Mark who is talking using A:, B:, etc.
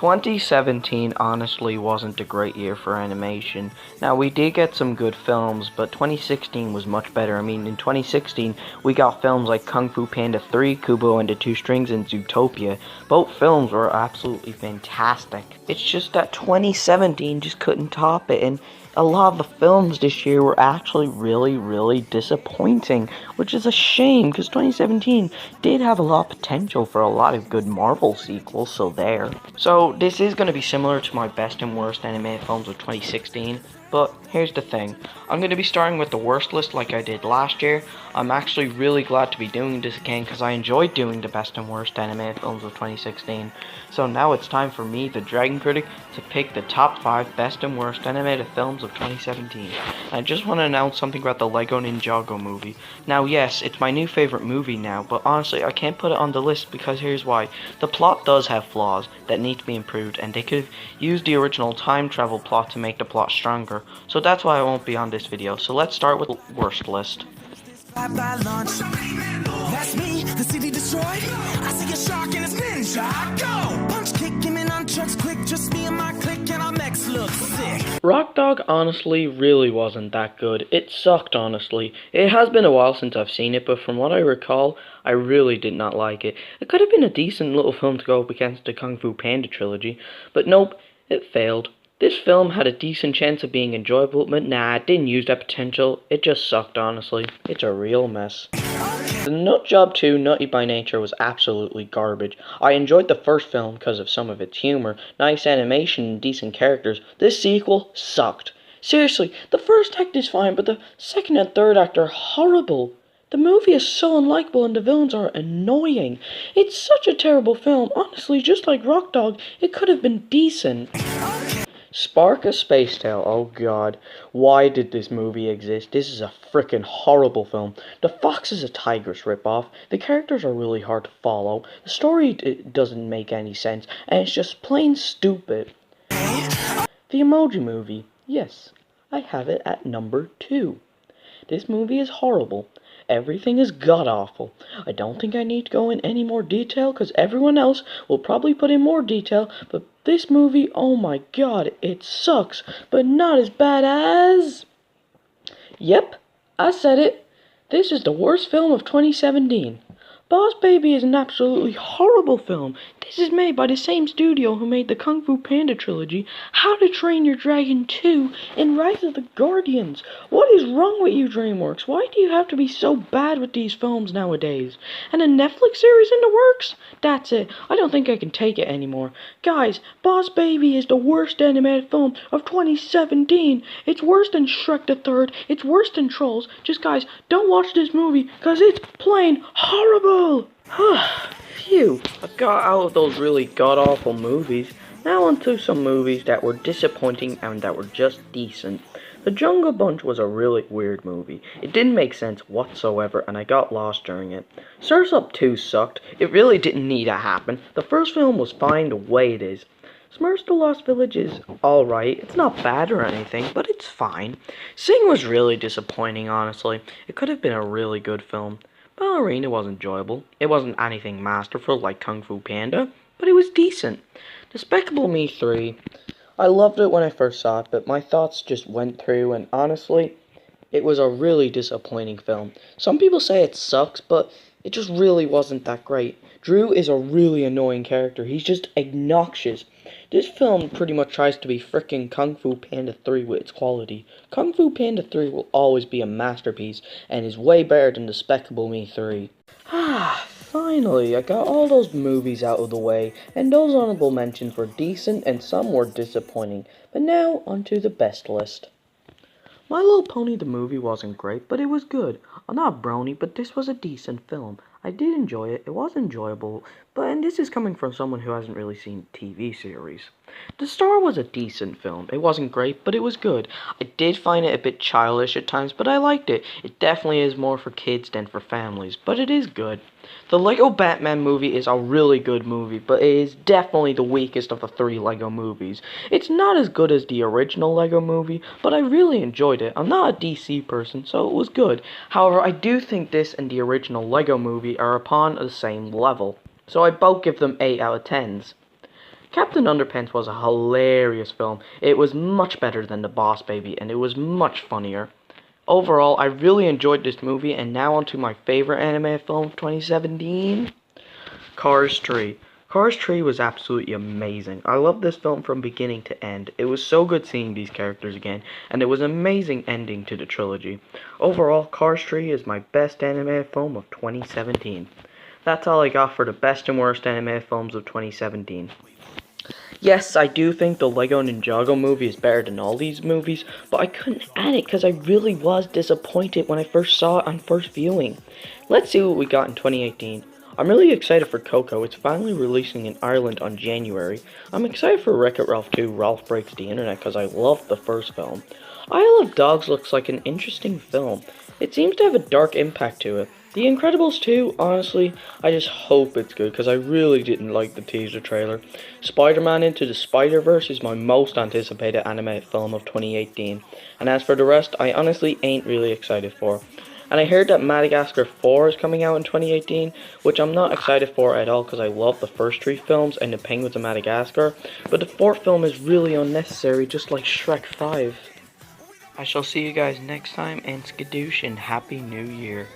A: 2017 honestly wasn't a great year for animation. Now, we did get some good films, but 2016 was much better. I mean, in 2016, we got films like Kung Fu Panda 3, Kubo and the Two Strings, and Zootopia. Both films were absolutely fantastic. It's just that 2017 just couldn't top it, and a lot of the films this year were actually really disappointing, which is a shame because 2017 did have a lot of potential for a lot of good Marvel sequels, so there. So this is going to be similar to my best and worst animated films of 2016, but here's the thing. I'm going to be starting with the worst list like I did last year. I'm actually really glad to be doing this again because I enjoyed doing the best and worst animated films of 2016. So now it's time for me, the Dragon Critic, to pick the top 5 best and worst animated films of 2017. I just want to announce something about the Lego Ninjago movie. Now yes, it's my new favorite movie now, but honestly I can't put it on the list because here's why. The plot does have flaws that need to be improved, and they could have used the original time travel plot to make the plot stronger. So that's why I won't be on this video. So let's start with the worst list. That's me, the city destroyed. I see a shark and it's ninja. Go! Punch kick him in on trucks quick. Just me and my clique and our mechs look sick. Rock Dog honestly really wasn't that good. It sucked honestly. It has been a while since I've seen it, but from what I recall, I really did not like it. It could have been a decent little film to go up against the Kung Fu Panda trilogy, but nope, it failed. This film had a decent chance of being enjoyable, but nah, it didn't use that potential. It just sucked, honestly. It's a real mess. The Nut Job 2 Nutty by Nature was absolutely garbage. I enjoyed the first film because of some of its humor, nice animation, and decent characters. This sequel sucked. Seriously, the first act is fine, but the second and third act are horrible. The movie is so unlikable and the villains are annoying. It's such a terrible film. Honestly, just like Rock Dog, it could have been decent. Spark a Space Tale, oh god, why did this movie exist? This is a frickin' horrible film. The fox is a tigress ripoff, the characters are really hard to follow, the story doesn't make any sense, and it's just plain stupid. The Emoji Movie, yes, I have it at number 2. This movie is horrible. Everything is god-awful. I don't think I need to go in any more detail because everyone else will probably put in more detail, but this movie, oh my god, it sucks, but not as bad as... Yep, I said it. This is the worst film of 2017. Boss Baby is an absolutely horrible film. This is made by the same studio who made the Kung Fu Panda trilogy, How to Train Your Dragon 2, and Rise of the Guardians. What is wrong with you, DreamWorks? Why do you have to be so bad with these films nowadays? And a Netflix series in the works? That's it. I don't think I can take it anymore. Guys, Boss Baby is the worst animated film of 2017. It's worse than Shrek the Third. It's worse than Trolls. Just guys, don't watch this movie because it's plain horrible. Phew, I got out of those really god-awful movies. Now onto some movies that were disappointing and that were just decent. The Jungle Bunch was a really weird movie. It didn't make sense whatsoever and I got lost during it. Surf's Up 2 sucked. It really didn't need to happen. The first film was fine the way it is. Smurfs The Lost Village is alright. It's not bad or anything, but it's fine. Sing was really disappointing, honestly. It could have been a really good film. Ballerina was enjoyable. It wasn't anything masterful like Kung Fu Panda, but it was decent. Despicable Me 3. I loved it when I first saw it, but my thoughts just went through, and honestly, it was a really disappointing film. Some people say it sucks, but it just really wasn't that great. Drew is a really annoying character. He's just obnoxious. This film pretty much tries to be frickin' Kung Fu Panda 3 with its quality. Kung Fu Panda 3 will always be a masterpiece and is way better than Despicable Me 3. Finally, I got all those movies out of the way, and those honorable mentions were decent and some were disappointing. But now, onto the best list. My Little Pony the movie wasn't great, but it was good. I'm not a brony, but this was a decent film. I did enjoy it, it was enjoyable, and this is coming from someone who hasn't really seen TV series. The Star was a decent film. It wasn't great, but it was good. I did find it a bit childish at times, but I liked it. It definitely is more for kids than for families, but it is good. The Lego Batman movie is a really good movie, but it is definitely the weakest of the 3 Lego movies. It's not as good as the original Lego movie, but I really enjoyed it. I'm not a DC person, so it was good. However, I do think this and the original Lego movie are upon the same level, so I both give them 8 out of 10s.
B: Captain Underpants was a hilarious film. It was much better than The Boss Baby, and it was much funnier. Overall, I really enjoyed this movie, and now on to my favorite anime film of 2017, Cars 3. Cars 3 was absolutely amazing. I loved this film from beginning to end. It was so good seeing these characters again, and it was an amazing ending to the trilogy. Overall, Cars 3 is my best anime film of 2017. That's all I got for the best and worst anime films of 2017. Yes, I do think the Lego Ninjago movie is better than all these movies, but I couldn't add it because I really was disappointed when I first saw it on first viewing. Let's see what we got in 2018. I'm really excited for Coco. It's finally releasing in Ireland on January. I'm excited for Wreck-It Ralph 2, Ralph Breaks the Internet, because I loved the first film. Isle of Dogs looks like an interesting film. It seems to have a dark impact to it. The Incredibles 2, honestly, I just hope it's good, because I really didn't like the teaser trailer. Spider-Man Into the Spider-Verse is my most anticipated animated film of 2018. And as for the rest, I honestly ain't really excited for. And I heard that Madagascar 4 is coming out in 2018, which I'm not excited for at all because I love the first 3 films and the Penguins of Madagascar, but the 4th film is really unnecessary, just like Shrek 5. I shall see you guys next time, and skadoosh and Happy New Year.